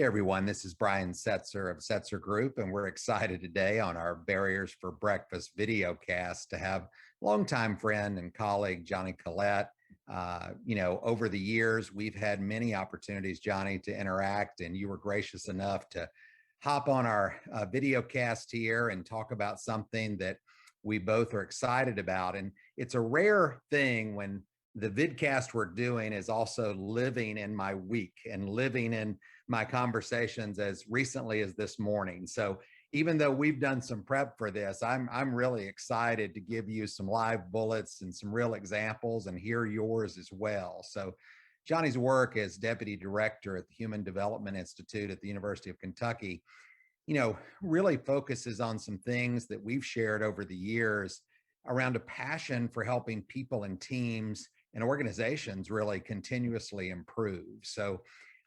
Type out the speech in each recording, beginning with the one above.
Hey everyone, this is Bryan Setser of Setser Group, and we're excited today on our Barriers for Breakfast video cast to have longtime friend and colleague Johnny Collett. Over the years, we've had many opportunities, Johnny, to interact, and you were gracious enough to hop on our video cast here and talk about something that we both are excited about. And it's a rare thing when the vidcast we're doing is also living in my week and living in my conversations as recently as this morning. So even though we've done some prep for this, I'm really excited to give you some live bullets and some real examples and hear yours as well. So Johnny's work as Deputy Director at the Human Development Institute at the University of Kentucky, really focuses on some things that we've shared over the years around a passion for helping people and teams and organizations really continuously improve. So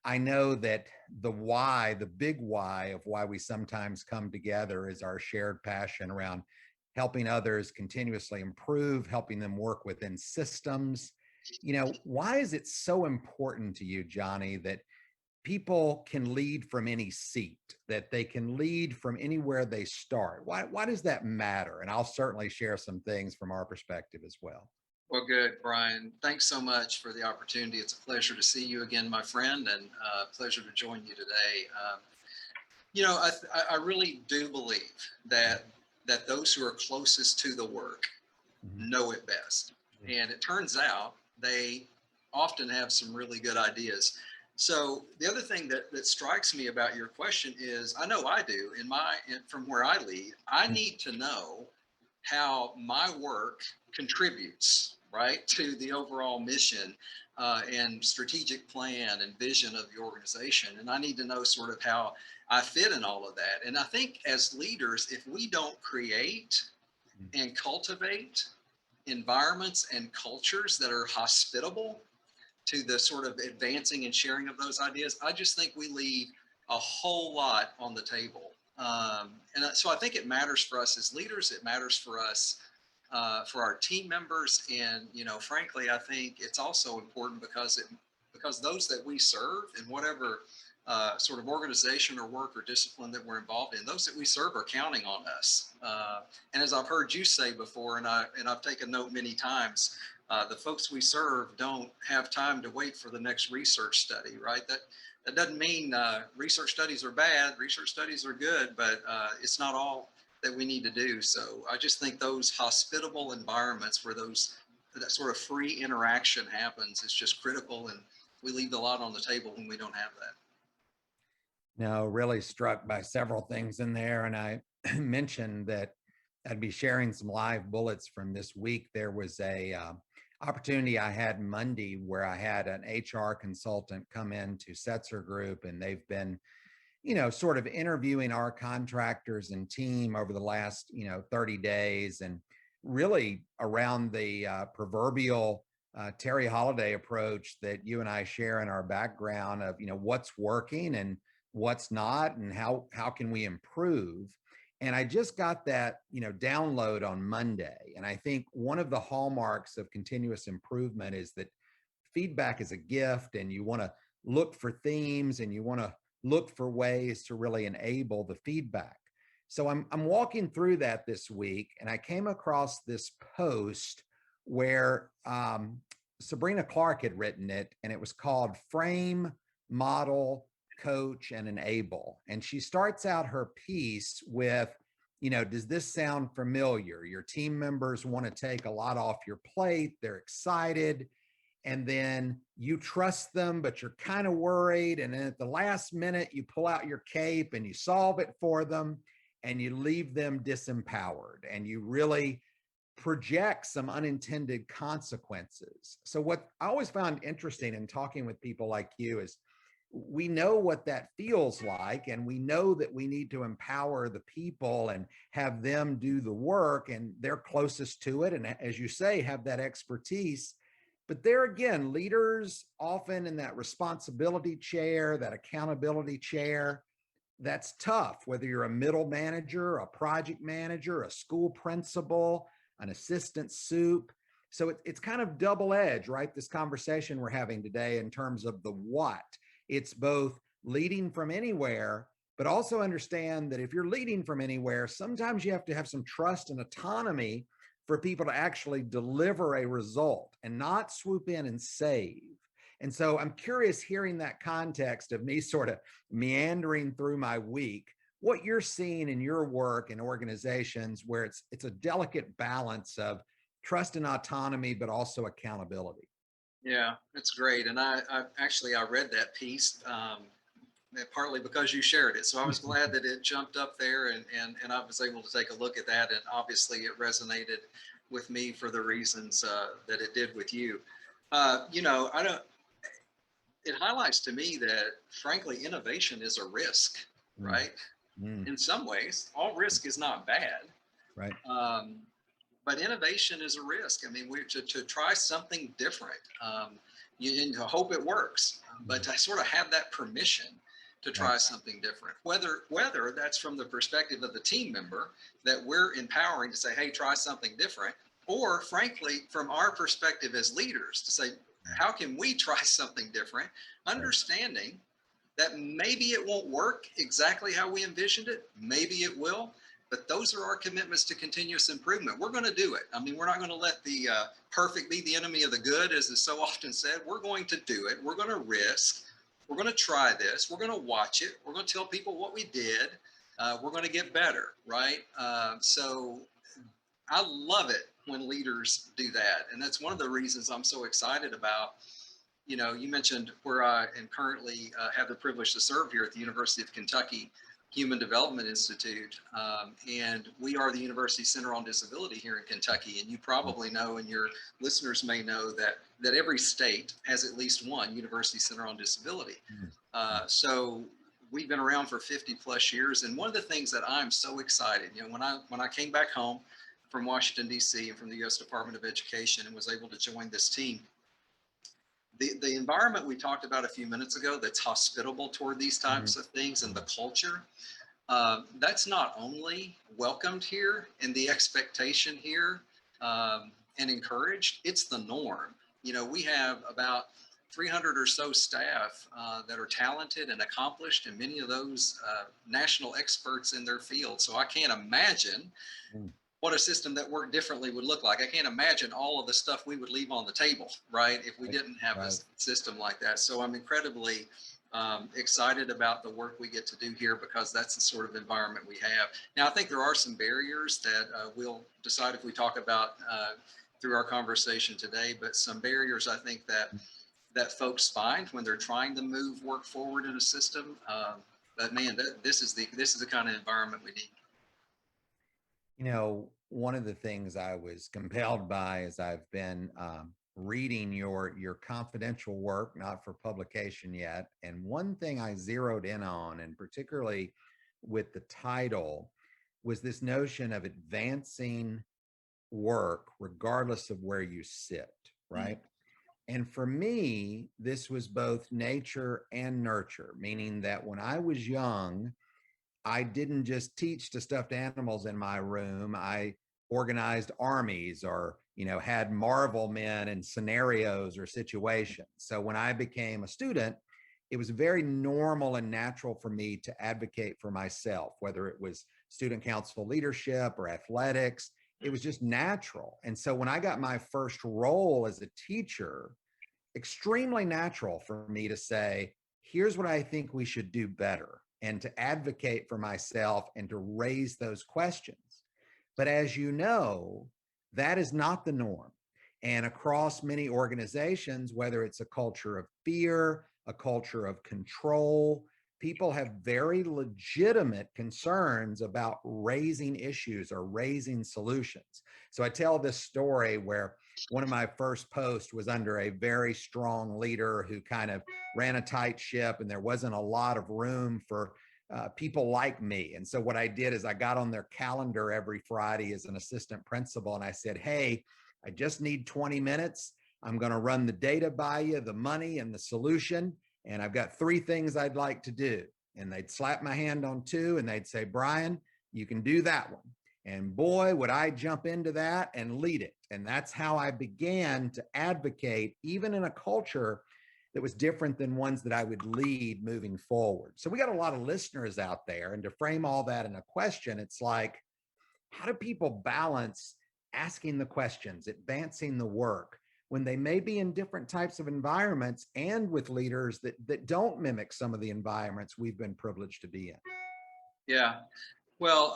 I know that the why, the big why of why we sometimes come together is our shared passion around helping others continuously improve, helping them work within systems. Why is it so important to you, Johnny, that people can lead from any seat, that they can lead from anywhere they start? Why does that matter? And I'll certainly share some things from our perspective as well. Well, good, Brian. Thanks so much for the opportunity. It's a pleasure to see you again, my friend, and a pleasure to join you today. I really do believe that those who are closest to the work know it best. And it turns out they often have some really good ideas. So the other thing that strikes me about your question is, I know I do from where I lead, I need to know how my work contributes, right, to the overall mission and strategic plan and vision of the organization. And I need to know sort of how I fit in all of that. And I think as leaders, if we don't create and cultivate environments and cultures that are hospitable to the sort of advancing and sharing of those ideas, I just think we leave a whole lot on the table. So I think it matters for us as leaders. It matters for us, for our team members. And, frankly, I think it's also important because those that we serve in whatever sort of organization or work or discipline that we're involved in, those that we serve are counting on us. And as I've heard you say before, and I've taken note many times, the folks we serve don't have time to wait for the next research study, right? That doesn't mean research studies are bad. Research studies are good, but it's not all that we need to do. So I just think those hospitable environments where that sort of free interaction happens is just critical, and we leave a lot on the table when we don't have that. No, really struck by several things in there. And I mentioned that I'd be sharing some live bullets from this week. There was a opportunity I had Monday where I had an HR consultant come into Setser Group, and they've been, sort of interviewing our contractors and team over the last, 30 days, and really around the proverbial Terry Holiday approach that you and I share in our background of, what's working and what's not, and how can we improve. And I just got that, download on Monday. And I think one of the hallmarks of continuous improvement is that feedback is a gift, and you want to look for themes and you want to look for ways to really enable the feedback. So I'm walking through that this week, and I came across this post where Sabrina Clark had written it, and it was called Frame, Model, Coach, and Enable. And she starts out her piece with, does this sound familiar? Your team members want to take a lot off your plate. They're excited. And then you trust them, but you're kind of worried. And then at the last minute, you pull out your cape and you solve it for them, and you leave them disempowered, and you really project some unintended consequences. So what I always found interesting in talking with people like you is we know what that feels like, and we know that we need to empower the people and have them do the work, and they're closest to it, and as you say, have that expertise. But there again, leaders often in that responsibility chair, that accountability chair, that's tough, whether you're a middle manager, a project manager, a school principal, an assistant soup. So it's kind of double-edged, right? This conversation we're having today in terms of the what. It's both leading from anywhere, but also understand that if you're leading from anywhere, sometimes you have to have some trust and autonomy for people to actually deliver a result and not swoop in and save. And so I'm curious, hearing that context of me sort of meandering through my week, what you're seeing in your work in organizations where it's a delicate balance of trust and autonomy, but also accountability. Yeah, it's great. And I actually, I read that piece partly because you shared it. So I was glad that it jumped up there, and I was able to take a look at that. And obviously it resonated with me for the reasons that it did with you. I don't, it highlights to me that frankly, innovation is a risk, Mm, right? mm, In some ways, all risk is not bad. right. Um, but innovation is a risk. I mean, to try something different, and to hope it works, but Mm, to sort of have that permission to right. try something different, whether that's from the perspective of the team member that we're empowering to say, hey, try something different, or frankly, from our perspective as leaders to say, how can we try something different, Right. understanding that maybe it won't work exactly how we envisioned it, maybe it will, but those are our commitments to continuous improvement. We're going to do it. I mean, we're not going to let the perfect be the enemy of the good, as is so often said. We're going to do it. We're going to risk. We're going to try this. We're going to watch it. We're going to tell people what we did. We're going to get better, right? So I love it when leaders do that. And that's one of the reasons I'm so excited about. You mentioned where I am currently have the privilege to serve here at the University of Kentucky Human Development Institute. And we are the University Center on Disability here in Kentucky. And you probably know, and your listeners may know, that every state has at least one University Center on Disability. Mm, So we've been around for 50 plus years. And one of the things that I'm so excited, when I came back home from Washington, D.C. and from the U.S. Department of Education and was able to join this team, the environment we talked about a few minutes ago that's hospitable toward these mm, types of things, and the mm, culture, that's not only welcomed here and the expectation here, and encouraged, it's the norm. We have about 300 or so staff that are talented and accomplished, and many of those national experts in their field. So I can't imagine mm. what a system that worked differently would look like. I can't imagine all of the stuff we would leave on the table, right, if we Right. didn't have a Right. system like that. So I'm incredibly excited about the work we get to do here, because that's the sort of environment we have. Now, I think there are some barriers that we'll decide if we talk about through our conversation today, but some barriers I think that folks find when they're trying to move work forward in a system. But man, this is the kind of environment we need. One of the things I was compelled by as I've been reading your confidential work, not for publication yet, and one thing I zeroed in on, and particularly with the title, was this notion of advancing work regardless of where you sit, Mm. right? And for me, this was both nature and nurture, meaning that when I was young, I didn't just teach to stuffed animals in my room. I organized armies, or, had Marvel men in scenarios or situations. So when I became a student, it was very normal and natural for me to advocate for myself, whether it was student council leadership or athletics. It was just natural. And so when I got my first role as a teacher, extremely natural for me to say, here's what I think we should do better, and to advocate for myself and to raise those questions. But as you know, that is not the norm. And across many organizations, whether it's a culture of fear, a culture of control, people have very legitimate concerns about raising issues or raising solutions. So I tell this story where one of my first posts was under a very strong leader who kind of ran a tight ship, and there wasn't a lot of room for people like me. And so what I did is I got on their calendar every Friday as an assistant principal, and I said, hey, I just need 20 minutes. I'm going to run the data by you, the money and the solution. And I've got 3 things I'd like to do. And they'd slap my hand on 2 and they'd say, Bryan, you can do that one. And boy, would I jump into that and lead it. And that's how I began to advocate, even in a culture that was different than ones that I would lead moving forward. So we got a lot of listeners out there. And to frame all that in a question, it's like, how do people balance asking the questions, advancing the work when they may be in different types of environments and with leaders that don't mimic some of the environments we've been privileged to be in? Yeah. Well,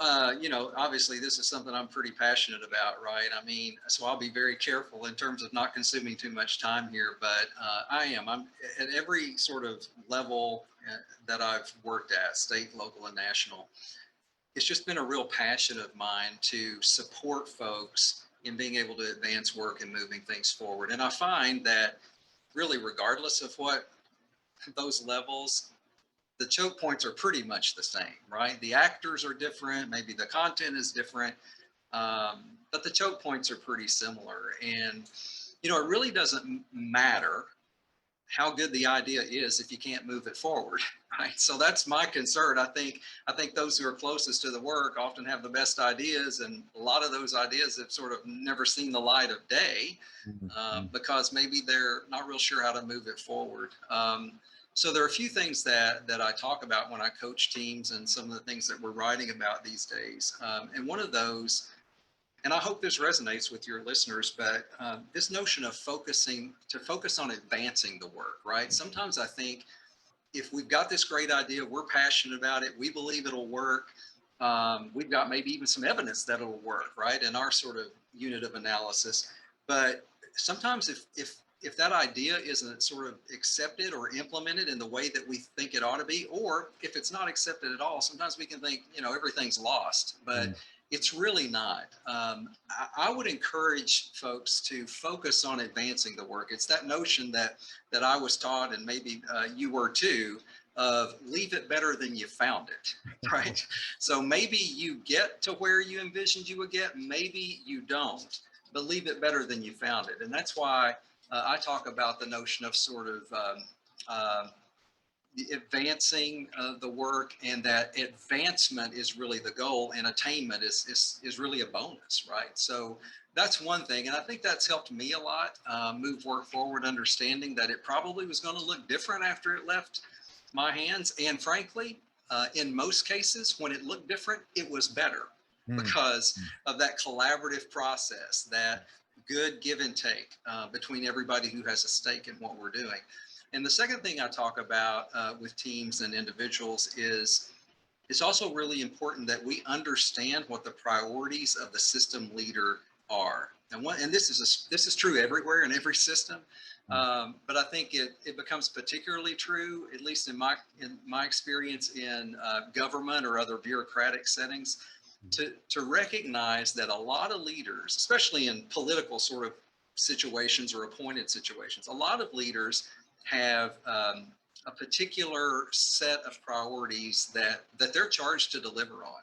obviously this is something I'm pretty passionate about, right? I mean, so I'll be very careful in terms of not consuming too much time here, but I'm at every sort of level that I've worked at, state, local, and national. It's just been a real passion of mine to support folks in being able to advance work and moving things forward. And I find that really, regardless of what those levels, the choke points are pretty much the same, right? The actors are different, maybe the content is different, but the choke points are pretty similar. And, it really doesn't matter how good the idea is if you can't move it forward, right? So that's my concern. I think those who are closest to the work often have the best ideas, and a lot of those ideas have sort of never seen the light of day because maybe they're not real sure how to move it forward. So there are a few things that I talk about when I coach teams, and some of the things that we're writing about these days. And one of those, and I hope this resonates with your listeners, but this notion of focus on advancing the work, right? Sometimes I think if we've got this great idea, we're passionate about it, we believe it'll work, we've got maybe even some evidence that it'll work, right, in our sort of unit of analysis. But sometimes if that idea isn't sort of accepted or implemented in the way that we think it ought to be, or if it's not accepted at all, sometimes we can think, everything's lost, but it's really not. I would encourage folks to focus on advancing the work. It's that notion that I was taught, and maybe you were too, of leave it better than you found it, right? So maybe you get to where you envisioned you would get, maybe you don't, but leave it better than you found it. And that's why I talk about the notion of sort of advancing the work, and that advancement is really the goal, and attainment is really a bonus, right? So that's one thing, and I think that's helped me a lot move work forward, understanding that it probably was going to look different after it left my hands, and frankly, in most cases, when it looked different, it was better because of that collaborative process, that good give and take between everybody who has a stake in what we're doing. And the second thing I talk about with teams and individuals is it's also really important that we understand what the priorities of the system leader are. And this is true everywhere in every system, but I think it becomes particularly true, at least in my experience in government or other bureaucratic settings, to recognize that a lot of leaders, especially in political sort of situations or appointed situations, a lot of leaders have a particular set of priorities that they're charged to deliver on.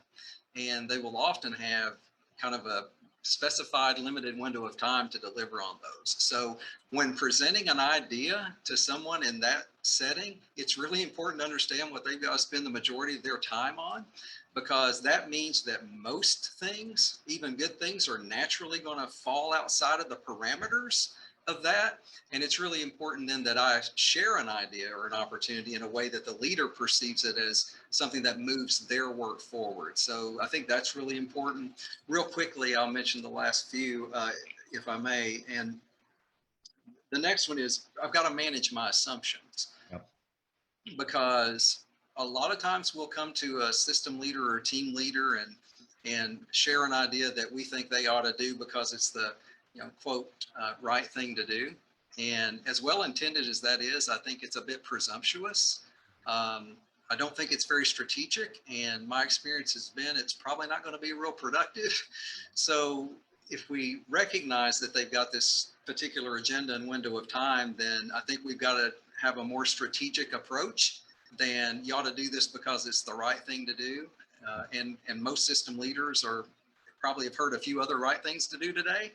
And they will often have kind of a specified limited window of time to deliver on those. So when presenting an idea to someone in that setting, it's really important to understand what they've got to spend the majority of their time on, because that means that most things, even good things, are naturally going to fall outside of the parameters of that. And it's really important then that I share an idea or an opportunity in a way that the leader perceives it as something that moves their work forward. So I think that's really important. Real quickly, I'll mention the last few, if I may. And the next one is I've got to manage my assumptions. Yep. Because a lot of times we'll come to a system leader or team leader and share an idea that we think they ought to do because it's the quote, right thing to do. And as well intended as that is, I think it's a bit presumptuous. I don't think it's very strategic. And my experience has been it's probably not going to be real productive. So if we recognize that they've got this particular agenda and window of time, then I think we've got to have a more strategic approach than you ought to do this because it's the right thing to do. And most system leaders probably have heard a few other right things to do today,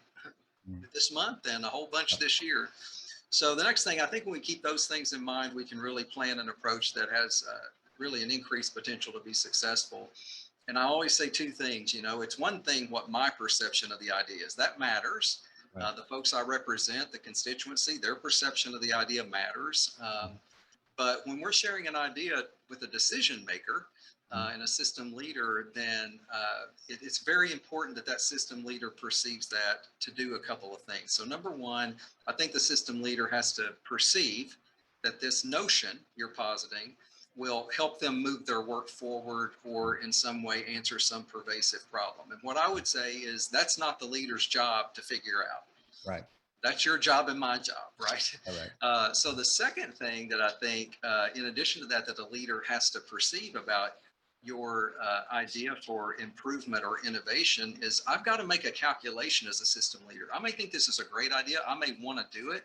this month, and a whole bunch this year. So the next thing, I think when we keep those things in mind, we can really plan an approach that has really an increased potential to be successful. And I always say two things, it's one thing what my perception of the idea is. That matters. Right. The folks I represent, the constituency, their perception of the idea matters. But when we're sharing an idea with a decision maker and a system leader, then it's very important that that system leader perceives that to do a couple of things. So number one, I think the system leader has to perceive that this notion you're positing will help them move their work forward or in some way answer some pervasive problem. And what I would say is that's not the leader's job to figure out. Right. That's your job and my job, right? All right. So the second thing that I think, in addition to that, that the leader has to perceive about your idea for improvement or innovation is I've got to make a calculation as a system leader. I may think this is a great idea. I may want to do it,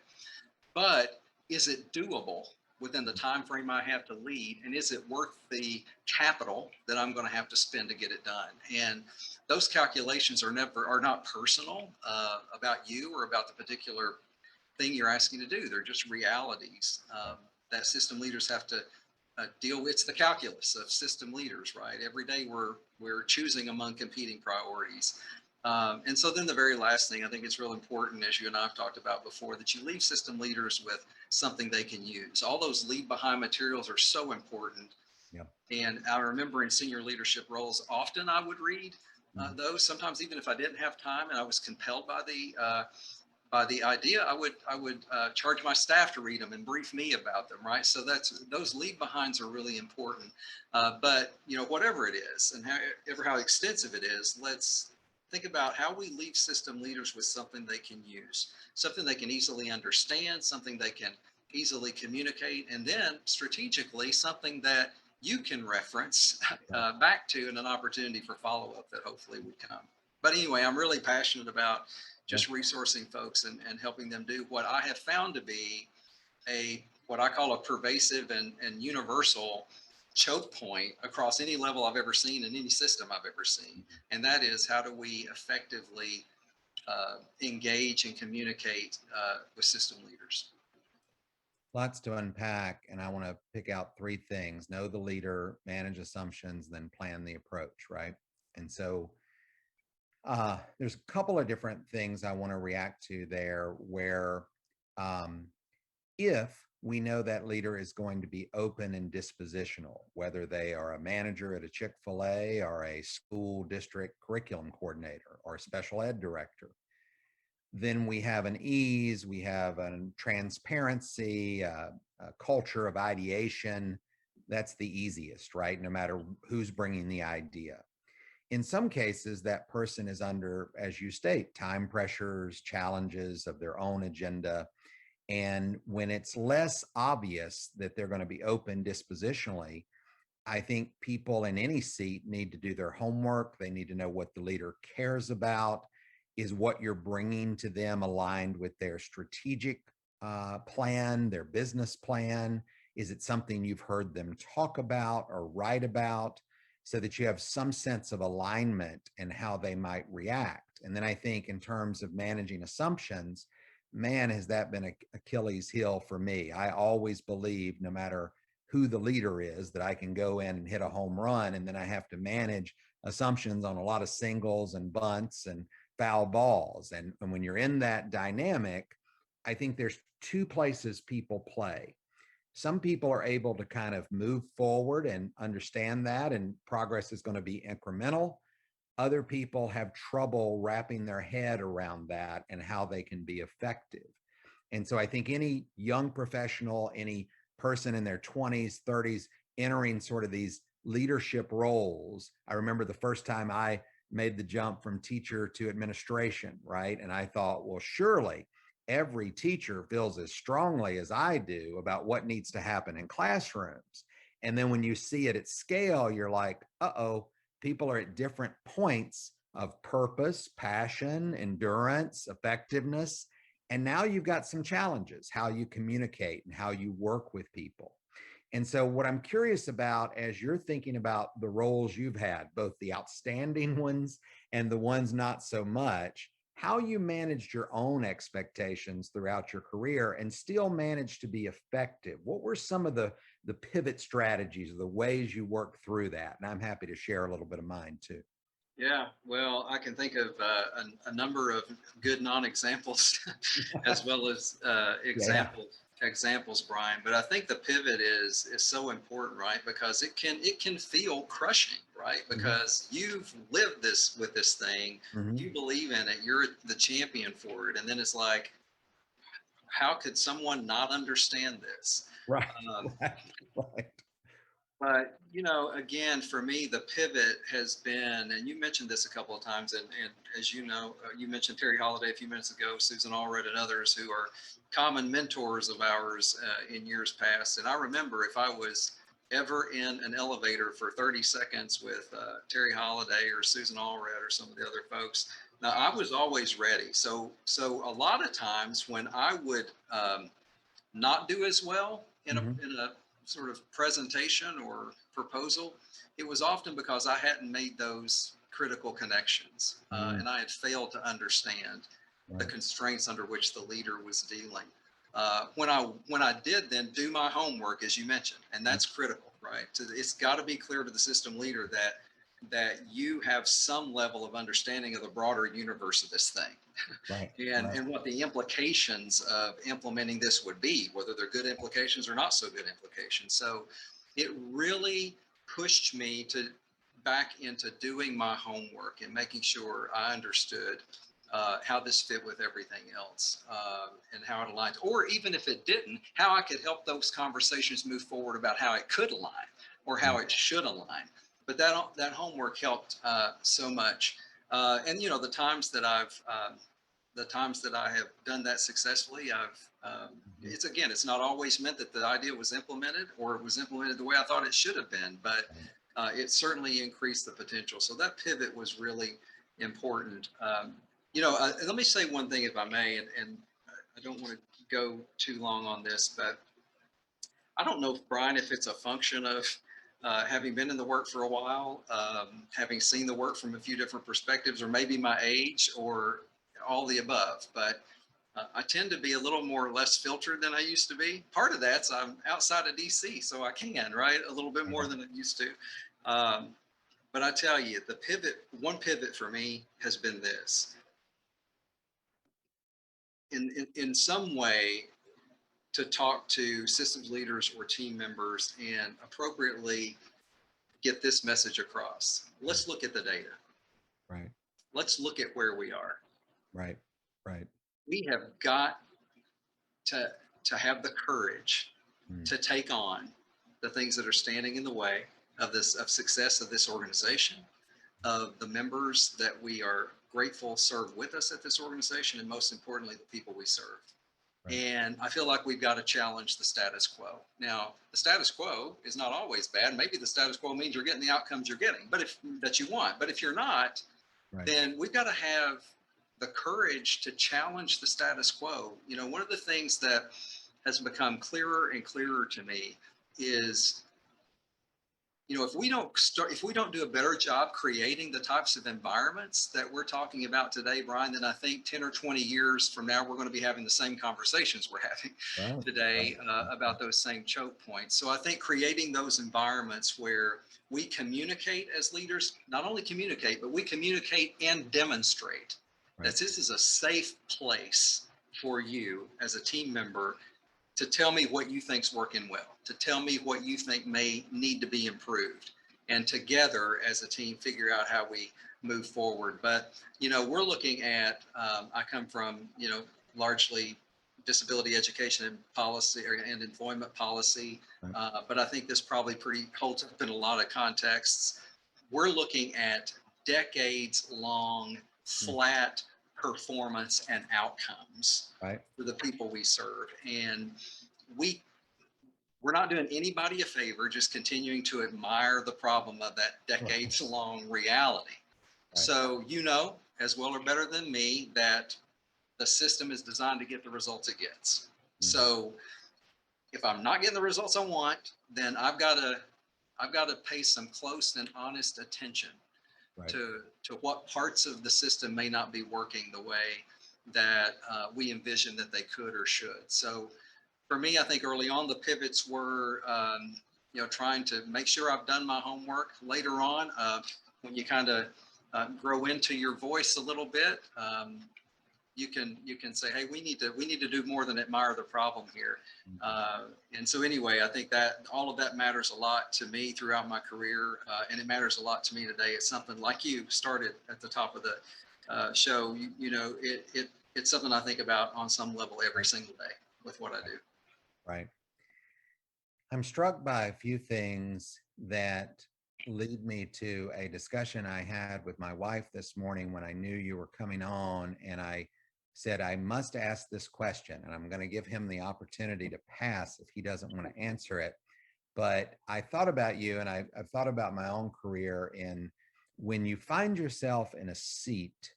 but is it doable within the time frame I have to lead, and is it worth the capital that I'm going to have to spend to get it done? And those calculations are not personal about you or about the particular thing you're asking to do. They're just realities that system leaders have to deal with. It's the calculus of system leaders, right? Every day we're choosing among competing priorities. And so then the very last thing, I think it's real important, as you and I have talked about before, that you leave system leaders with something they can use. All those leave behind materials are so important. Yep. And I remember in senior leadership roles, often I would read those, sometimes even if I didn't have time and I was compelled by the idea, I would charge my staff to read them and brief me about them, right? So those leave behinds are really important. But whatever it is and how extensive it is, let's think about how we leave system leaders with something they can use, something they can easily understand, something they can easily communicate, and then strategically something that you can reference back to and an opportunity for follow-up that hopefully would come. But anyway, I'm really passionate about just resourcing folks and helping them do what I have found to be what I call a pervasive and universal choke point across any level I've ever seen in any system I've ever seen. And that is, how do we effectively engage and communicate with system leaders? Lots to unpack, and I want to pick out three things: know the leader, manage assumptions, then plan the approach, right? And so there's a couple of different things I want to react to there where if we know that leader is going to be open and dispositional, whether they are a manager at a Chick-fil-A or a school district curriculum coordinator or a special ed director, then we have an ease, we have a transparency, a culture of ideation. That's the easiest, right? No matter who's bringing the idea. In some cases, that person is under, as you state, time pressures, challenges of their own agenda. And when it's less obvious that they're going to be open dispositionally, I think people in any seat need to do their homework. They need to know what the leader cares about. Is what you're bringing to them aligned with their strategic plan, their business plan? Is it something you've heard them talk about or write about, so that you have some sense of alignment and how they might react? And then I think in terms of managing assumptions, man, has that been an Achilles heel for me. I always believe, no matter who the leader is, that I can go in and hit a home run, and then I have to manage assumptions on a lot of singles and bunts and foul balls. And when you're in that dynamic, I think there's two places people play. Some people are able to kind of move forward and understand that, and progress is going to be incremental. Other people have trouble wrapping their head around that and how they can be effective. And so I think any young professional, any person in their 20s, 30s, entering sort of these leadership roles. I remember the first time I made the jump from teacher to administration, right? And I thought, well, surely every teacher feels as strongly as I do about what needs to happen in classrooms. And then when you see it at scale, you're like, uh-oh, people are at different points of purpose, passion, endurance, effectiveness. And now you've got some challenges, how you communicate and how you work with people. And so what I'm curious about, as you're thinking about the roles you've had, both the outstanding ones and the ones not so much, how you managed your own expectations throughout your career and still managed to be effective. What were some of the pivot strategies, the ways you worked through that? And I'm happy to share a little bit of mine too. Yeah, well, I can think of a number of good non-examples as well as Yeah. examples, Brian. But I think the pivot is so important, right? Because it can feel crushing, right? Mhm. Because you've lived this with this thing, Mhm. you believe in it, you're the champion for it, and then it's like, how could someone not understand this? Right. Um, Right. Right. But, again, for me, the pivot has been, and you mentioned this a couple of times, and as you know, you mentioned Terry Holiday a few minutes ago, Susan Allred, and others who are common mentors of ours in years past. And I remember if I was ever in an elevator for 30 seconds with Terry Holiday or Susan Allred or some of the other folks, now I was always ready. So a lot of times when I would not do as well Mhm. in a sort of presentation or proposal, it was often because I hadn't made those critical connections Mhm. and I had failed to understand the Right. constraints under which the leader was dealing. When I did then do my homework, as you mentioned, and Mhm. that's critical, right? It's got to be clear to the system leader that you have some level of understanding of the broader universe of this thing Right. Right. and what the implications of implementing this would be, whether they're good implications or not so good implications. So it really pushed me to back into doing my homework and making sure I understood how this fit with everything else and how it aligns, or even if it didn't, how I could help those conversations move forward about how it could align or how Right. it should align. But that homework helped so much. And the times that I have done that successfully, Mhm. it's not always meant that the idea was implemented or it was implemented the way I thought it should have been, but Right. it certainly increased the potential. So that pivot was really important. Let me say one thing, if I may, and I don't want to go too long on this, but I don't know, Brian, if it's a function of having been in the work for a while, having seen the work from a few different perspectives, or maybe my age, or all the above. But I tend to be a little more less filtered than I used to be. Part of that's I'm outside of DC, so I can, right, a little bit more Right. than I used to. Um, but I tell you, one pivot for me has been this. In some way, to talk to systems leaders or team members and appropriately get this message across. Let's look at the data. Right. Let's look at where we are. Right. Right. We have got to, to have the courage Mm. to take on the things that are standing in the way of success of this organization, of the members that we are grateful serve with us at this organization, and most importantly, the people we serve. Right. And I feel like we've got to challenge the status quo. Now, the status quo is not always bad. Maybe the status quo means you're getting the outcomes you're getting, but if that you want. But if you're not, Right. then we've got to have the courage to challenge the status quo. One of the things that has become clearer and clearer to me is, if we don't do a better job creating the types of environments that we're talking about today, Brian, then I think 10 or 20 years from now, we're going to be having the same conversations we're having Right. Right. today about those same choke points. So I think creating those environments where we communicate as leaders, not only communicate, but we communicate and demonstrate Right. that this is a safe place for you as a team member to tell me what you think's working well, to tell me what you think may need to be improved, and together as a team figure out how we move forward. But we're looking at. I come from largely disability education and policy and employment policy, Right. but I think this probably pretty holds up in a lot of contexts. We're looking at decades long Mm. flat performance and outcomes Right. for the people we serve. And we we're not doing anybody a favor just continuing to admire the problem of that Right. decades long reality. Right. So as well or better than me that the system is designed to get the results it gets. Mhm. So if I'm not getting the results I want, then I've got to pay some close and honest attention Right. to what parts of the system may not be working the way that we envision that they could or should. So for me, I think early on the pivots were, trying to make sure I've done my homework. Later on, when you kind of grow into your voice a little bit, you can say, hey, we need to do more than admire the problem here. And so anyway, I think that all of that matters a lot to me throughout my career, and it matters a lot to me today. It's something like you started at the top of the show. It's something I think about on some level every single day with what I do. Right. I'm struck by a few things that lead me to a discussion I had with my wife this morning when I knew you were coming on, and I said, I must ask this question, and I'm going to give him the opportunity to pass if he doesn't want to answer it. But I thought about you, and I've thought about my own career in when you find yourself in a seat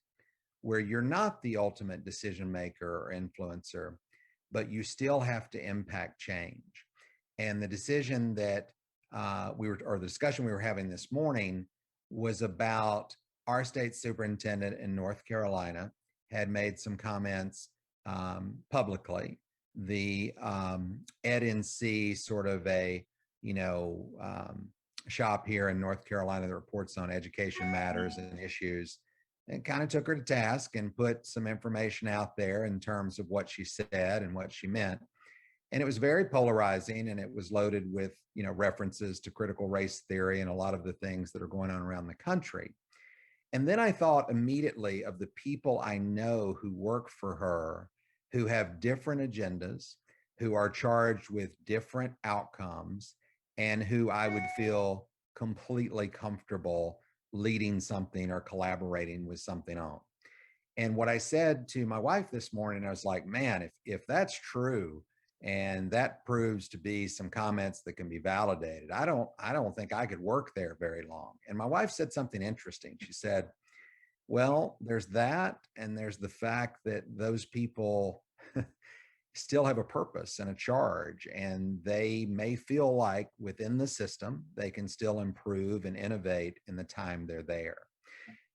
where you're not the ultimate decision maker or influencer, but you still have to impact change. And the decision that the discussion we were having this morning was about our state superintendent in North Carolina had made some comments publicly. The EdNC, sort of a shop here in North Carolina that reports on education matters and issues, and kind of took her to task and put some information out there in terms of what she said and what she meant. And it was very polarizing, and it was loaded with, references to critical race theory and a lot of the things that are going on around the country. And then I thought immediately of the people I know who work for her, who have different agendas, who are charged with different outcomes, and who I would feel completely comfortable leading something or collaborating with something on. And what I said to my wife this morning, I was like, man, if that's true, and that proves to be some comments that can be validated, I don't think I could work there very long. And my wife said something interesting. She said, well, there's that, and there's the fact that those people still have a purpose and a charge, and they may feel like within the system they can still improve and innovate in the time they're there.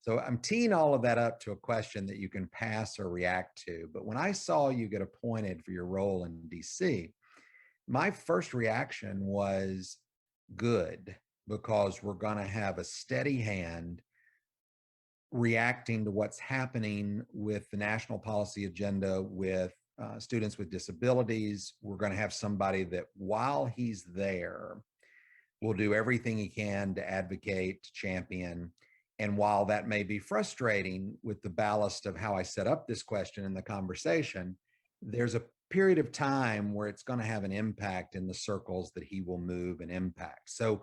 So I'm teeing all of that up to a question that you can pass or react to. But when I saw you get appointed for your role in DC, my first reaction was good, because we're going to have a steady hand reacting to what's happening with the national policy agenda with students with disabilities. We're going to have somebody that, while he's there, will do everything he can to advocate, to champion. And while that may be frustrating with the ballast of how I set up this question in the conversation, there's a period of time where it's going to have an impact in the circles that he will move and impact. So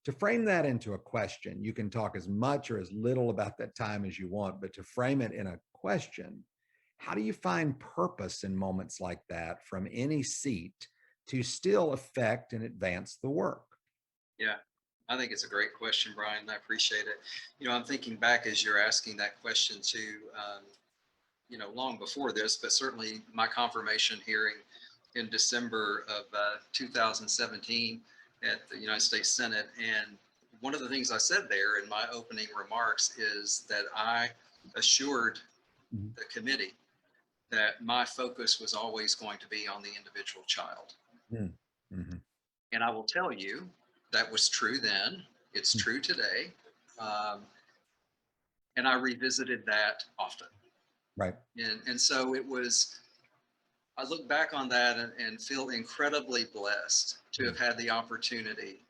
to frame that into a question, you can talk as much or as little about that time as you want, but to frame it in a question, how do you find purpose in moments like that from any seat to still affect and advance the work? Yeah, I think it's a great question, Brian. I appreciate it. I'm thinking back as you're asking that question to, long before this, but certainly my confirmation hearing in December of 2017 at the United States Senate. And one of the things I said there in my opening remarks is that I assured the committee that my focus was always going to be on the individual child. Mm-hmm. And I will tell you, that was true then. It's true today. And I revisited that often. Right. And so I look back on that and feel incredibly blessed to have had the opportunity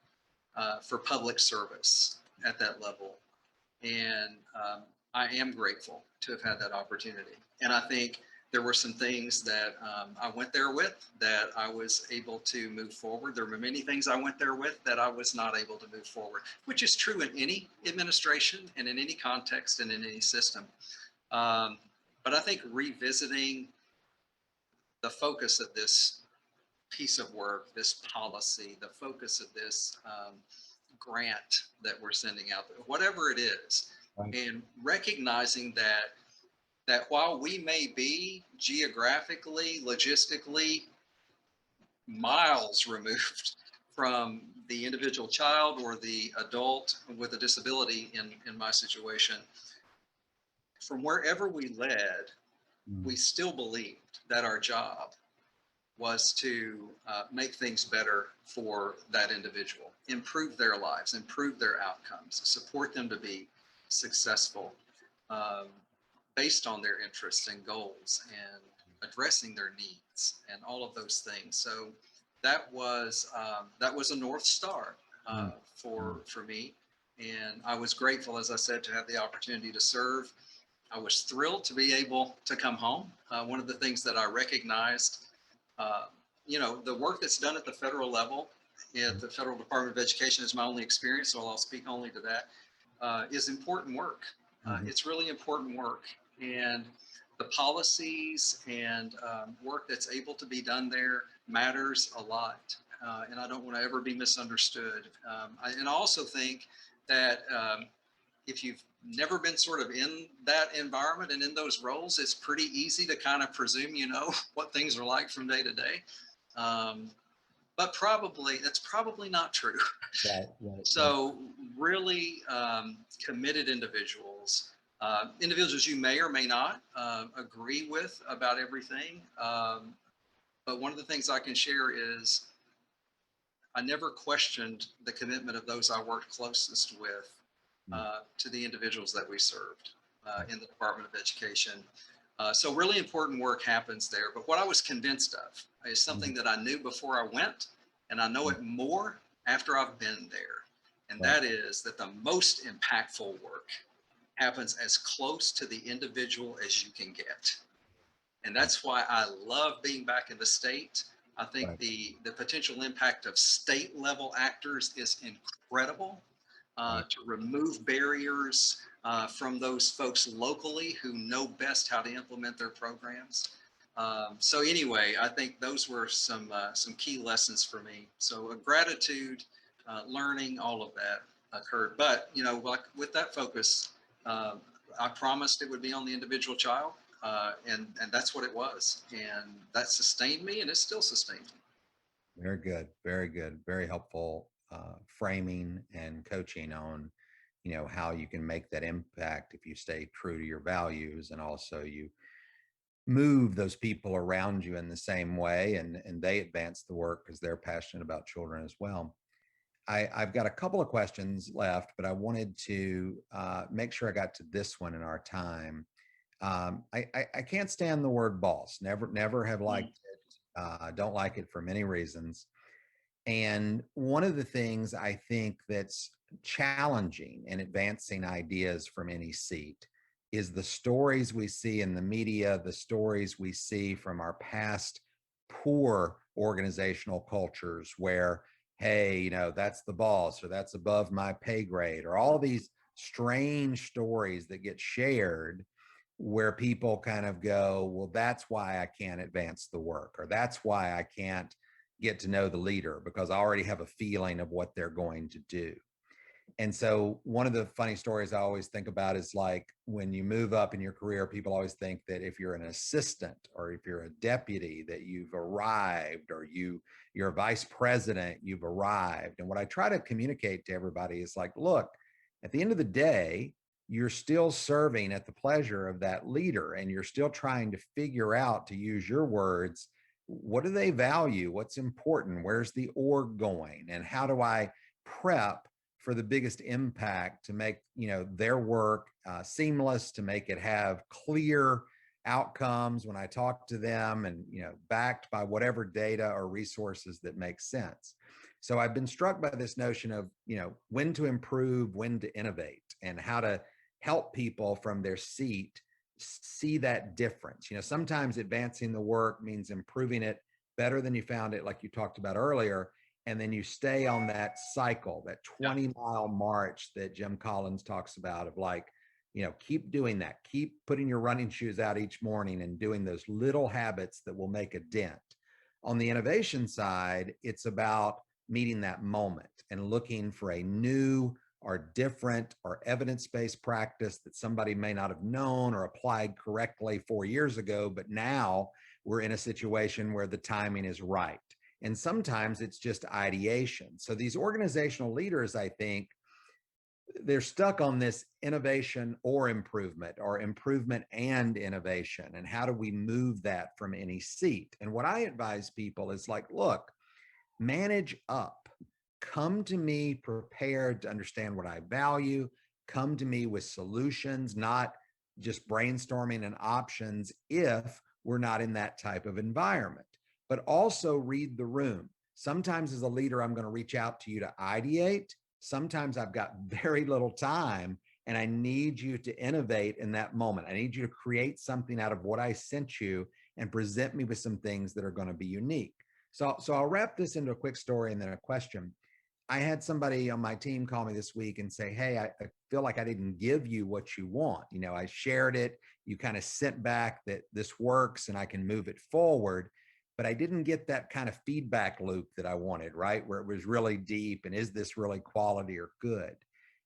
for public service at that level. And I am grateful to have had that opportunity. And I think there were some things that I went there with that I was able to move forward. There were many things I went there with that I was not able to move forward, which is true in any administration and in any context and in any system. But I think revisiting the focus of this piece of work, this policy, the focus of this grant that we're sending out, whatever it is, Right. and recognizing that while we may be geographically, logistically miles removed from the individual child or the adult with a disability in my situation, from wherever we led, we still believed that our job was to make things better for that individual, improve their lives, improve their outcomes, support them to be successful um, based on their interests and goals and addressing their needs and all of those things. So that was a North Star for me. And I was grateful, as I said, to have the opportunity to serve. I was thrilled to be able to come home. One of the things that I recognized, the work that's done at the federal level, at the Federal Department of Education is my only experience, so I'll speak only to that, is important work. It's really important work. And the policies and work that's able to be done there matters a lot. And I don't want to ever be misunderstood. And I also think that if you've never been sort of in that environment and in those roles, it's pretty easy to kind of presume you know what things are like from day to day. But that's probably not true. Right. So really committed individuals, individuals you may or may not agree with about everything. But one of the things I can share is I never questioned the commitment of those I worked closest with to the individuals that we served in the Department of Education. So really important work happens there. But what I was convinced of is something that I knew before I went, and I know it more after I've been there. And that is that the most impactful work happens as close to the individual as you can get. And that's why I love being back in the state. I think the potential impact of state level actors is incredible to remove barriers from those folks locally who know best how to implement their programs. So anyway, I think those were some key lessons for me. So gratitude, learning, all of that occurred. But like with that focus, I promised it would be on the individual child, and that's what it was, and that sustained me, and it still sustains me. Very good. Very good. Very helpful framing and coaching on, how you can make that impact if you stay true to your values, and also you move those people around you in the same way, and they advance the work because they're passionate about children as well. I've got a couple of questions left, but I wanted to make sure I got to this one in our time. I can't stand the word boss. Never have liked it. Don't like it for many reasons. And one of the things I think that's challenging in advancing ideas from any seat is the stories we see in the media, the stories we see from our past poor organizational cultures where, hey, that's the boss, or that's above my pay grade, or all these strange stories that get shared where people kind of go, well, that's why I can't advance the work, or that's why I can't get to know the leader, because I already have a feeling of what they're going to do. And so one of the funny stories I always think about is like when you move up in your career, people always think that if you're an assistant or if you're a deputy, that you've arrived, or you're a vice president, you've arrived. And what I try to communicate to everybody is like, look, at the end of the day, you're still serving at the pleasure of that leader, and you're still trying to figure out, to use your words, what do they value? What's important? Where's the org going? And how do I prep for the biggest impact to make their work seamless, to make it have clear outcomes when I talk to them, and backed by whatever data or resources that make sense. So I've been struck by this notion of when to improve, when to innovate, and how to help people from their seat see that difference. Sometimes advancing the work means improving it better than you found it, like you talked about earlier. And then you stay on that cycle, that 20-mile march that Jim Collins talks about, of like, keep doing that. Keep putting your running shoes out each morning and doing those little habits that will make a dent. On the innovation side, it's about meeting that moment and looking for a new or different or evidence-based practice that somebody may not have known or applied correctly 4 years ago, but now we're in a situation where the timing is right. And sometimes it's just ideation. So these organizational leaders, I think, they're stuck on this innovation or improvement and innovation. And how do we move that from any seat? And what I advise people is like, look, manage up. Come to me prepared to understand what I value. come to me with solutions, not just brainstorming and options if we're not in that type of environment. But also read the room. Sometimes as a leader, I'm going to reach out to you to ideate. Sometimes I've got very little time and I need you to innovate in that moment. I need you to create something out of what I sent you and present me with some things that are going to be unique. So I'll wrap this into a quick story and then a question. I had somebody on my team call me this week and say, hey, I feel like I didn't give you what you want. You know, I shared it. You kind of sent back that this works and I can move it forward. But I didn't get that kind of feedback loop that I wanted, right? Where it was really deep and is this really quality or good?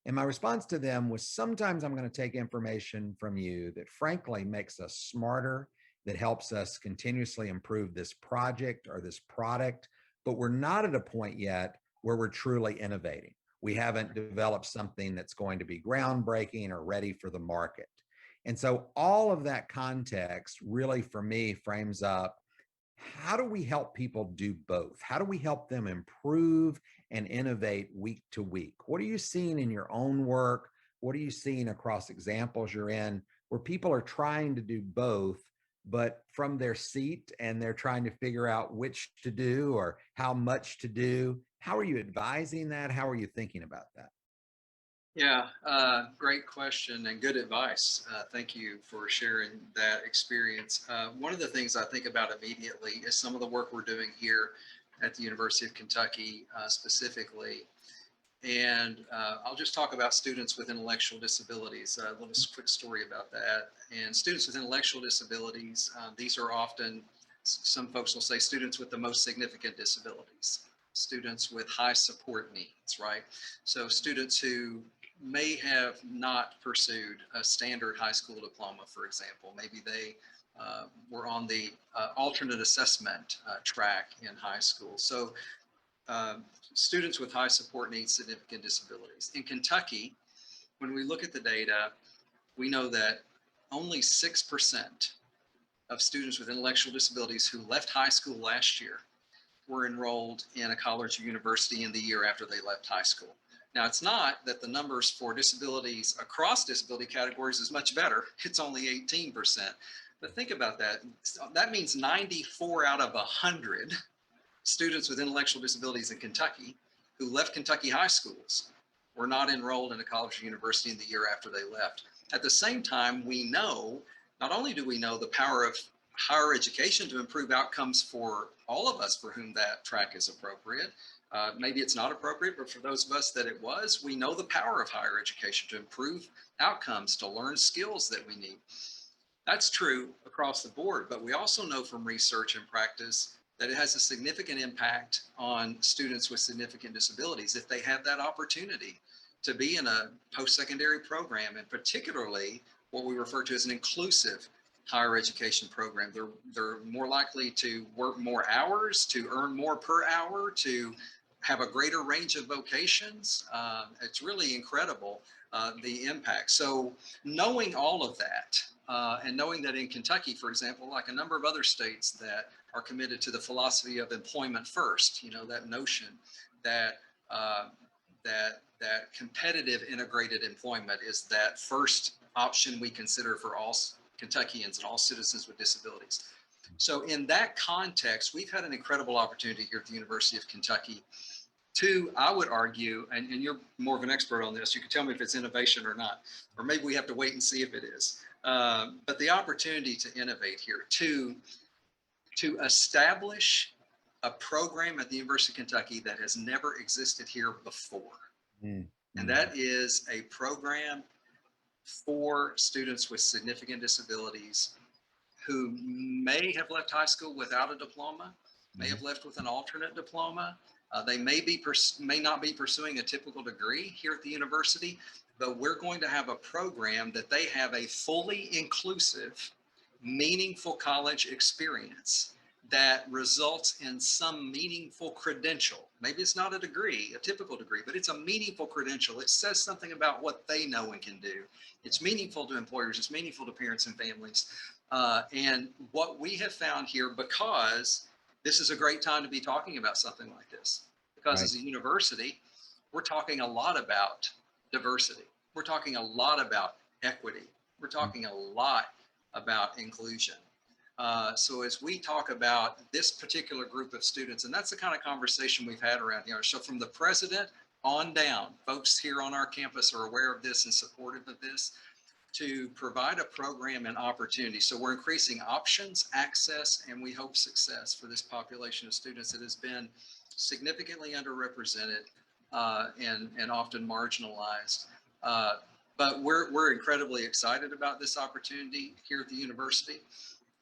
And my response to them was sometimes I'm going to take information from you that frankly makes us smarter, that helps us continuously improve this project or this product, but we're not at a point yet where we're truly innovating. We haven't developed something that's going to be groundbreaking or ready for the market. And so all of that context really for me frames up how do we help people do both? How do we help them improve and innovate week to week? What are you seeing in your own work? What are you seeing across examples you're in where people are trying to do both, but from their seat and they're trying to figure out which to do or how much to do? How are you advising that? How are you thinking about that? Yeah, great question and good advice. Thank you for sharing that experience. One of the things I think about immediately is some of the work we're doing here at the University of Kentucky specifically. And I'll just talk about students with intellectual disabilities. A little quick story about that. And students with intellectual disabilities, these are often, some folks will say, students with the most significant disabilities, students with high support needs, right? So students who may have not pursued a standard high school diploma, for example. Maybe they were on the alternate assessment track in high school. So students with high support needs, significant disabilities. In Kentucky, when we look at the data, we know that only 6% of students with intellectual disabilities who left high school last year were enrolled in a college or university in the year after they left high school. Now, it's not that the numbers for disabilities across disability categories is much better. It's only 18%. But think about that. That means 94 out of 100 students with intellectual disabilities in Kentucky who left Kentucky high schools were not enrolled in a college or university in the year after they left. At the same time, we know, not only do we know the power of higher education to improve outcomes for all of us for whom that track is appropriate, maybe it's not appropriate, but for those of us that it was, we know the power of higher education to improve outcomes, to learn skills that we need. That's true across the board, but we also know from research and practice that it has a significant impact on students with significant disabilities if they have that opportunity to be in a post-secondary program, and particularly what we refer to as an inclusive higher education program. They're more likely to work more hours, to earn more per hour, to have a greater range of vocations. It's really incredible, the impact. So knowing all of that, and knowing that in Kentucky, for example, like a number of other states that are committed to the philosophy of employment first, you know, that notion that that competitive integrated employment is that first option we consider for all Kentuckians and all citizens with disabilities. So in that context, we've had an incredible opportunity here at the University of Kentucky to, I would argue, and you're more of an expert on this, you can tell me if it's innovation or not, or maybe we have to wait and see if it is. But the opportunity to innovate here, to establish a program at the University of Kentucky that has never existed here before. And that is a program for students with significant disabilities who may have left high school without a diploma, may have left with an alternate diploma. They may not be pursuing a typical degree here at the university, but we're going to have a program that they have a fully inclusive, meaningful college experience that results in some meaningful credential. Maybe it's not a degree, a typical degree, but it's a meaningful credential. It says something about what they know and can do. It's meaningful to employers. It's meaningful to parents and families. And what we have found here, because this is a great time to be talking about something like this, because Right. as a university, we're talking a lot about diversity. we're talking a lot about equity. We're talking a lot about inclusion. So as we talk about this particular group of students, and that's the kind of conversation we've had around here. So from the president on down, folks here on our campus are aware of this and supportive of this, to provide a program and opportunity. So we're increasing options, access, and we hope success for this population of students that has been significantly underrepresented and often marginalized. But we're incredibly excited about this opportunity here at the university.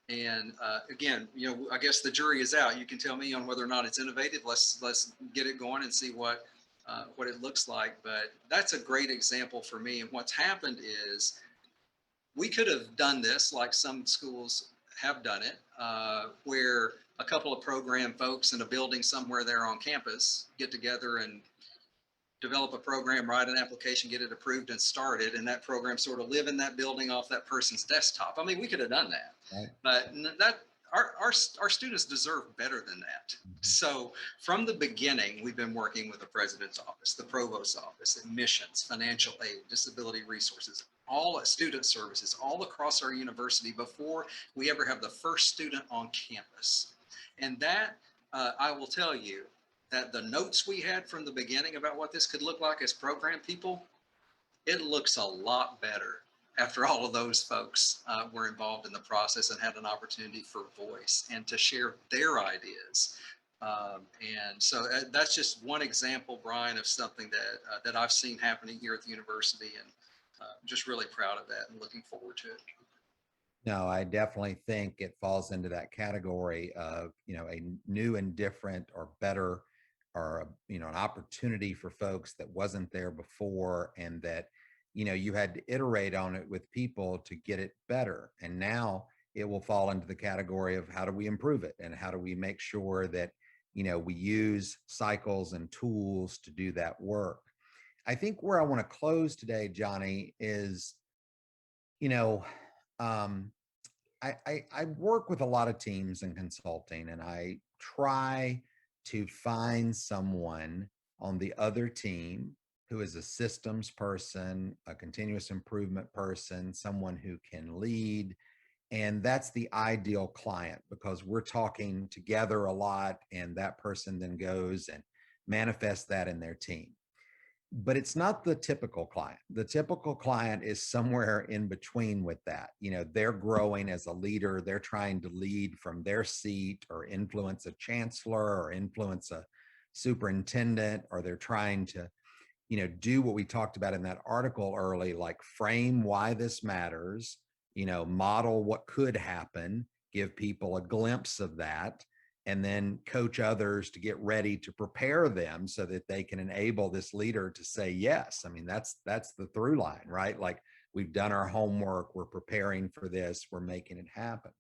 And again, I guess the jury is out. You can tell me on whether or not it's innovative. Let's get it going and see what it looks like. But that's a great example for me. And what's happened is we could have done this like some schools have done it, where a couple of program folks in a building somewhere there on campus get together and develop a program, write an application, get it approved and started, and that program sort of live in that building off that person's desktop. I mean, we could have done that, Right. but that our students deserve better than that. So from the beginning, we've been working with the president's office, the provost's office, admissions, financial aid, disability resources, all student services, all across our university before we ever have the first student on campus. And that, I will tell you, that the notes we had from the beginning about what this could look like as program people, it looks a lot better after all of those folks were involved in the process and had an opportunity for voice and to share their ideas. And so that's just one example, Brian, of something that I've seen happening here at the university, and just really proud of that and looking forward to it. No, I definitely think it falls into that category of, a new and different or better, or, an opportunity for folks that wasn't there before, and that, you had to iterate on it with people to get it better. And now it will fall into the category of how do we improve it, and how do we make sure that, we use cycles and tools to do that work. I think where I want to close today, Johnny, is, you know, um, I work with a lot of teams in consulting, and I try to find someone on the other team who is a systems person, a continuous improvement person, someone who can lead. And that's the ideal client, because we're talking together a lot, and that person then goes and manifests that in their team. But it's not the typical client. The typical client is somewhere in between with that. They're growing as a leader. They're trying to lead from their seat, or influence a chancellor, or influence a superintendent, or they're trying to, do what we talked about in that article early, like frame why this matters, model what could happen, give people a glimpse of that, and then coach others to get ready to prepare them so that they can enable this leader to say yes. I mean, that's the through line, right? Like, we've done our homework, we're preparing for this, we're making it happen.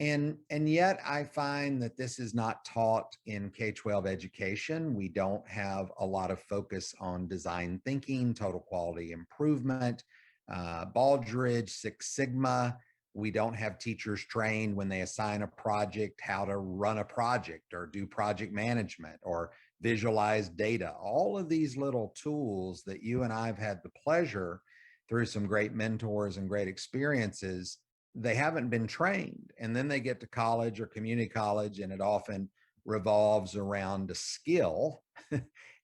And yet I find that this is not taught in K-12 education. We don't have a lot of focus on design thinking, total quality improvement, Baldrige, Six Sigma. We don't have teachers trained when they assign a project how to run a project, or do project management, or visualize data. All of these little tools that you and I have had the pleasure, through some great mentors and great experiences, they haven't been trained. And then they get to college or community college, and it often revolves around a skill.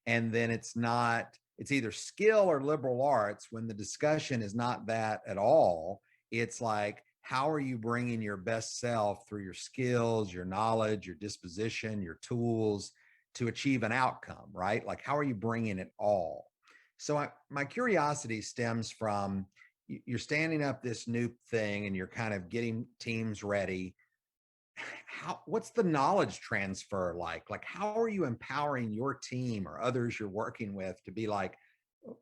And then it's either skill or liberal arts, when the discussion is not that at all. It's like, how are you bringing your best self through your skills, your knowledge, your disposition, your tools to achieve an outcome, right? Like, how are you bringing it all? So my curiosity stems from, you're standing up this new thing, and you're kind of getting teams ready. What's the knowledge transfer like? Like, how are you empowering your team or others you're working with to be like,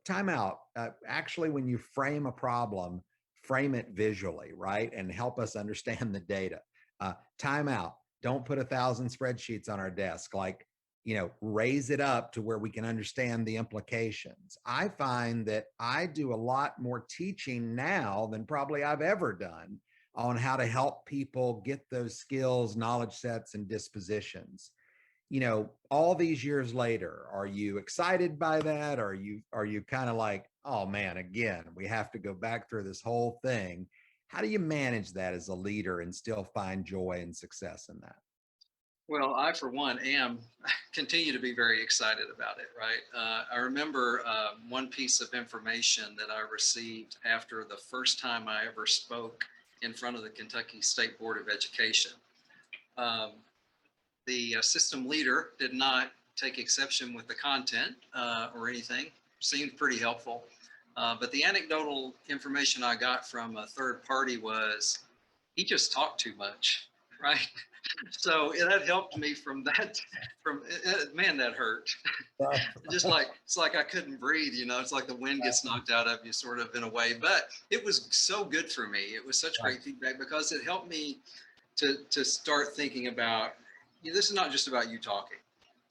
time out. Actually, when you frame a problem, frame it visually, right? And help us understand the data. Time out. Don't put 1,000 spreadsheets on our desk. Like, raise it up to where we can understand the implications. I find that I do a lot more teaching now than probably I've ever done on how to help people get those skills, knowledge sets, and dispositions. All these years later, are you excited by that? Are you kind of like, Oh man, again, we have to go back through this whole thing. How do you manage that as a leader and still find joy and success in that? Well, I, for one, am continue to be very excited about it, right? I remember one piece of information that I received after the first time I ever spoke in front of the Kentucky State Board of Education. Um, the system leader did not take exception with the content or anything, seemed pretty helpful. But the anecdotal information I got from a third party was he just talked too much, right? So that helped me from that. Man, that hurt. Right. Just like it's like I couldn't breathe. It's like the wind gets knocked out of you, sort of in a way. But it was so good for me. It was such Right. great feedback because it helped me to start thinking about. This is not just about you talking.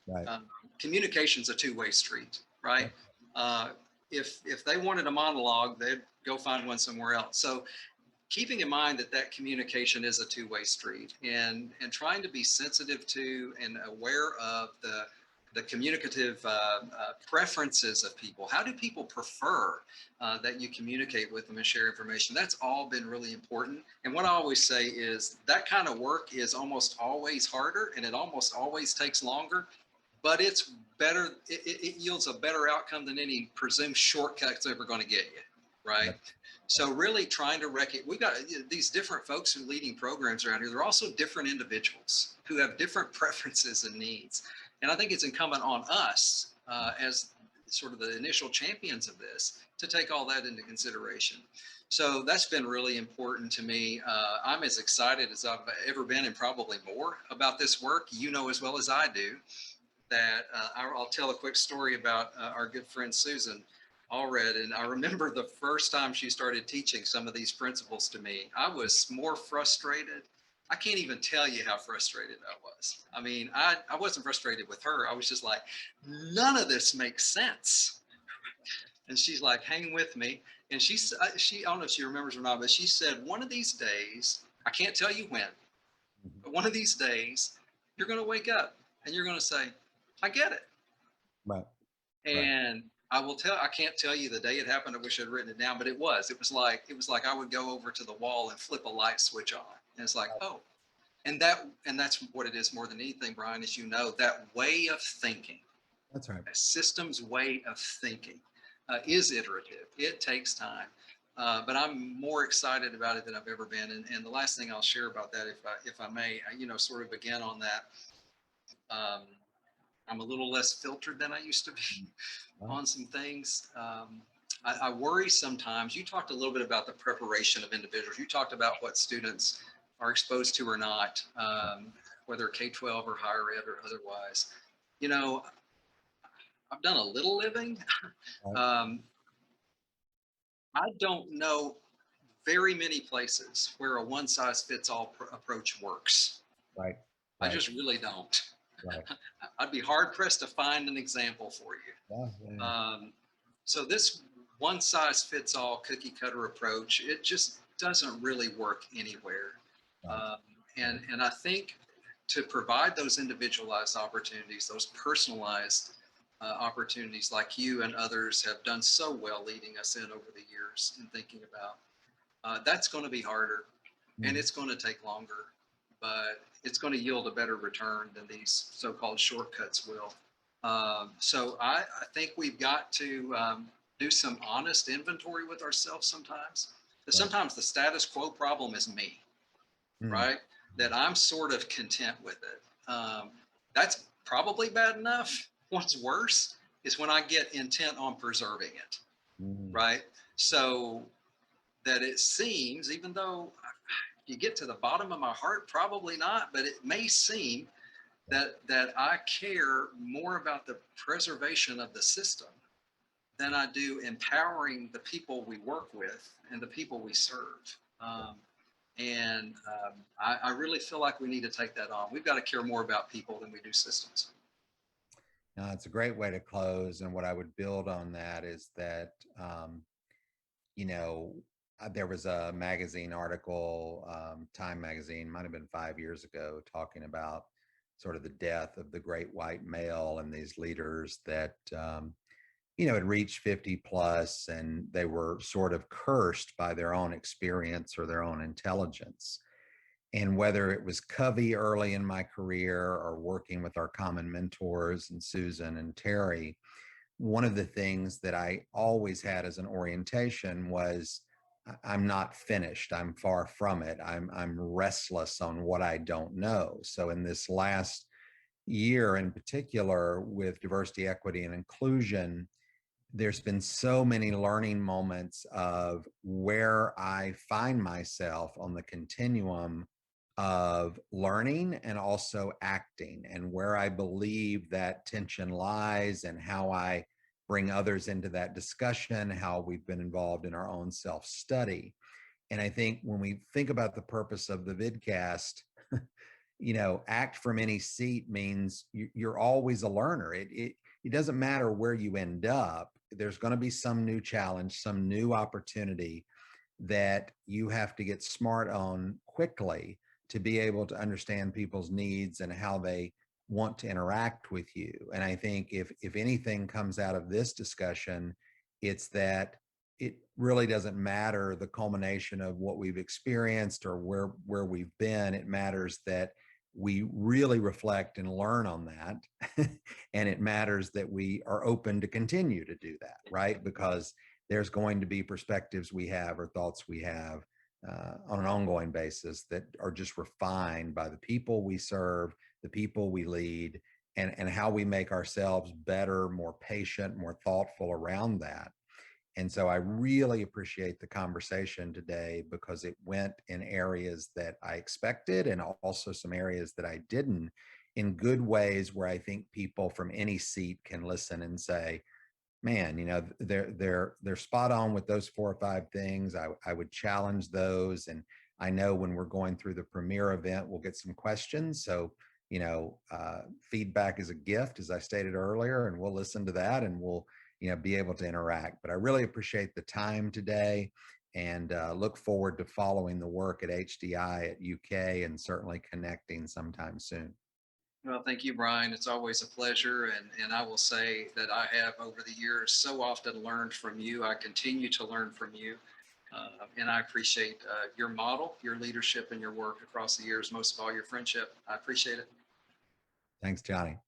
Right. Um, Communication's a two-way street, right? Uh, if they wanted a monologue, they'd go find one somewhere else. So keeping in mind that that communication is a two-way street, and trying to be sensitive to and aware of the communicative preferences of people. How do people prefer that you communicate with them and share information? That's all been really important. And what I always say is that kind of work is almost always harder, and it almost always takes longer, but it's better. It yields a better outcome than any presumed shortcut's ever going to get you, right? Yep. So really trying to recognize, we've got these different folks who are leading programs around here. They're also different individuals who have different preferences and needs. And I think it's incumbent on us as sort of the initial champions of this to take all that into consideration. So that's been really important to me. I'm as excited as I've ever been, and probably more, about this work. As well as I do that I'll tell a quick story about our good friend Susan Allred. And I remember the first time she started teaching some of these principles to me, I was more frustrated. I can't even tell you how frustrated I was. I mean, I wasn't frustrated with her. I was just like, none of this makes sense. And she's like, hang with me. And I don't know if she remembers or not, but she said, one of these days, I can't tell you when, but one of these days, you're going to wake up and you're going to say, I get it. Right. Right. And I can't tell you the day it happened. I wish I'd written it down, but it was like I would go over to the wall and flip a light switch on. And it's like, oh, and that's what it is more than anything, Brian, as you know, that way of thinking, That's right. a system's way of thinking is iterative. It takes time. But I'm more excited about it than I've ever been. And the last thing I'll share about that, if I may, sort of again on that, um, I'm a little less filtered than I used to be Right. on some things. I worry sometimes. You talked a little bit about the preparation of individuals. You talked about what students are exposed to or not, whether K-12 or higher ed or otherwise. You know, I've done a little living. Right. Um, I don't know very many places where a one-size-fits-all approach works. Right. I Right. just really don't. Right. I'd be hard pressed to find an example for you. Yeah. Yeah. So this one size fits all cookie cutter approach, it just doesn't really work anywhere. Right. Um, and I think to provide those individualized opportunities, those personalized opportunities like you and others have done so well leading us in over the years in thinking about, that's going to be harder and it's going to take longer, but it's going to yield a better return than these so-called shortcuts will. So I think we've got to do some honest inventory with ourselves sometimes. But Right. sometimes the status quo problem is me, Mm. right? That I'm sort of content with it. That's probably bad enough. What's worse is when I get intent on preserving it, Mm. right? So that it seems, even though you get to the bottom of my heart, probably not, but it may seem that I care more about the preservation of the system than I do empowering the people we work with and the people we serve. I really feel like we need to take that on. We've got to care more about people than we do systems. Now, it's a great way to close. And what I would build on that is that, you know, there was a magazine article, Time magazine, might have been 5 years ago, talking about sort of the death of the great white male and these leaders that, had reached 50 plus, and they were sort of cursed by their own experience or their own intelligence. And whether it was Covey early in my career or working with our common mentors and Susan and Terry, one of the things that I always had as an orientation was I'm not finished. I'm far from it. I'm restless on what I don't know. So in this last year in particular with diversity, equity, and inclusion, there's been so many learning moments of where I find myself on the continuum of learning and also acting, and where I believe that tension lies, and how I bring others into that discussion, how we've been involved in our own self-study. And I think when we think about the purpose of the vidcast, act from any seat means you're always a learner. It doesn't matter where you end up. There's going to be some new challenge, some new opportunity that you have to get smart on quickly to be able to understand people's needs and how they want to interact with you. And I think if anything comes out of this discussion, it's that it really doesn't matter the culmination of what we've experienced or where we've been. It matters that we really reflect and learn on that. And it matters that we are open to continue to do that, right? Because there's going to be perspectives we have or thoughts we have on an ongoing basis that are just refined by the people we serve, the people we lead, and how we make ourselves better, more patient, more thoughtful around that. And so I really appreciate the conversation today, because it went in areas that I expected and also some areas that I didn't, in good ways where I think people from any seat can listen and say, man, they're spot on with those 4 or 5 things. I would challenge those. And I know when we're going through the premiere event, we'll get some questions. So, feedback is a gift, as I stated earlier, and we'll listen to that, and we'll, be able to interact. But I really appreciate the time today, and look forward to following the work at HDI at UK, and certainly connecting sometime soon. Well, thank you, Brian. It's always a pleasure. And I will say that I have, over the years, so often learned from you. I continue to learn from you. And I appreciate your model, your leadership, and your work across the years, most of all, your friendship. I appreciate it. Thanks, Johnny.